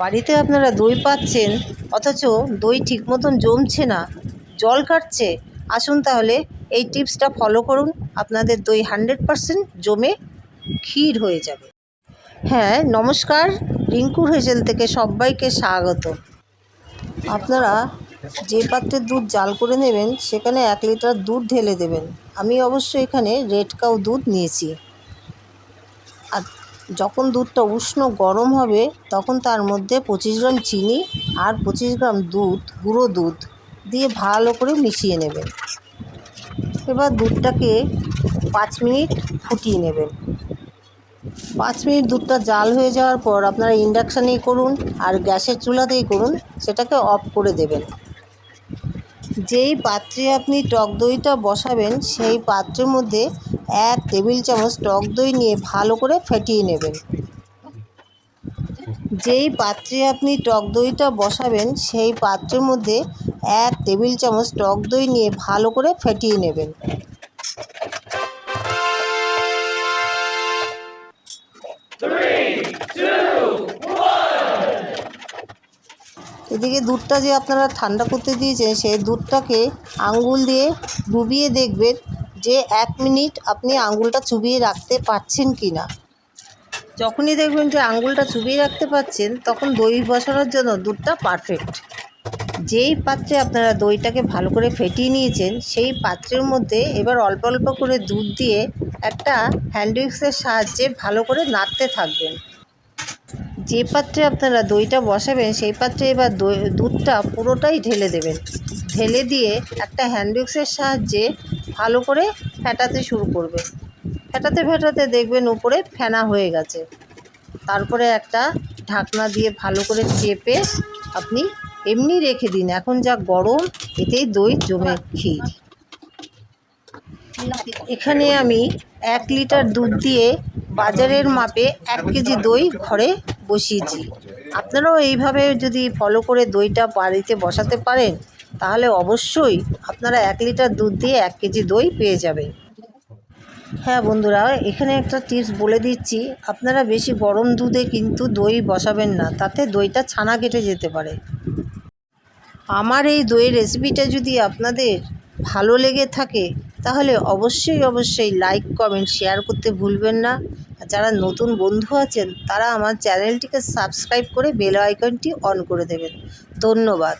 বাড়িতে আপনারা দই পাচ্ছেন অথচ দই ঠিক মতন জমছে না, জল কাটছে। আসুন তাহলে এই টিপসটা ফলো করুন, আপনাদের দই 100% জমে ক্ষীর হয়ে যাবে। হ্যাঁ নমস্কার, রিঙ্কুর হেসেল থেকে সবাইকে স্বাগত। আপনারা যে পাত্রে দুধ জাল করে নেবেন সেখানে 1 লিটার দুধ ঢেলে দেবেন। আমি অবশ্য এখানে রেড কাউ দুধ নিয়েছি। আর যখন দুধটা উষ্ণ গরম হবে তখন তার মধ্যে 25 গ্রাম চিনি আর 25 গ্রাম দুধ, গুঁড়ো দুধ দিয়ে ভালো করে মিশিয়ে নেবেন। এবার দুধটাকে 5 মিনিট ফুটিয়ে নেবেন। 5 মিনিট দুধটা জাল হয়ে যাওয়ার পর আপনারা ইন্ডাকশানেই করুন আর গ্যাসের চুলাতেই করুন, সেটাকে অফ করে দেবেন। যেই পাত্রে আপনি টক দইটা বসাবেন সেই পাত্রের মধ্যে 1 টেবিল চামচ টক দই নিয়ে ভালো করে ফেটিয়ে নেবেন। যেই পাত্রে আপনি টক দইটা বসাবেন সেই পাত্রের মধ্যে 1 টেবিল চামচ টক দই নিয়ে ভালো করে ফেটিয়ে নেবেন। এদিকে দুধটা যে আপনারা ঠান্ডা করতে দিয়েছেন সেই দুধটাকে আঙ্গুল দিয়ে ডুবিয়ে দেখবেন যে 1 মিনিট আপনি আঙ্গুলটা চুবিয়ে রাখতে পারছেন কি না। যখনই দেখবেন যে আঙ্গুলটা চুবিয়ে রাখতে পারছেন তখন দই বসানোর জন্য দুধটা পারফেক্ট। যেই পাত্রে আপনারা দইটাকে ভালো করে ফেটিয়ে নিয়েছেন সেই পাত্রের মধ্যে এবার অল্প অল্প করে দুধ দিয়ে একটা হ্যান্ড উইক্সের সাহায্যে ভালো করে নাড়তে থাকবেন। যে পাত্রে আপনারা দইটা বসাবেন সেই পাত্রে এবার দুধটা পুরোটাই ঢেলে দেবেন। ঢেলে দিয়ে একটা হ্যান্ড উইক্সের সাহায্যে ভালো করে ফেটাতে শুরু করবেন। ফেটাতে ফেটাতে দেখবেন উপরে ফেনা হয়ে গেছে। তারপরে একটা ঢাকনা দিয়ে ভালো করে চেপে আপনি এমনি রেখে দিন। এখন যা গরম, এতেই দই জমে ক্ষীর। এখানে আমি 1 লিটার দুধ দিয়ে বাজারের মাপে 1 কেজি দই ঘরে বসিয়েছি। আপনারাও এইভাবে যদি ফলো করে দইটা বাড়িতে বসাতে পারেন তাহলে অবশ্যই আপনারা 1 লিটার দুধ দিয়ে 1 কেজি দই পেয়ে যাবেন। হ্যাঁ বন্ধুরা, এখানে একটা টিপস বলে দিচ্ছি, আপনারা বেশি গরম দুধে কিন্তু দই বসাবেন না, তাতে দইটা ছানা কেটে যেতে পারে। আমার এই দইয়ের রেসিপিটা যদি আপনাদের ভালো লেগে থাকে তাহলে অবশ্যই লাইক, কমেন্ট, শেয়ার করতে ভুলবেন না। যারা নতুন বন্ধু আছেন তারা আমার চ্যানেলটিকে সাবস্ক্রাইব করে বেল আইকনটি অন করে দেবেন। ধন্যবাদ।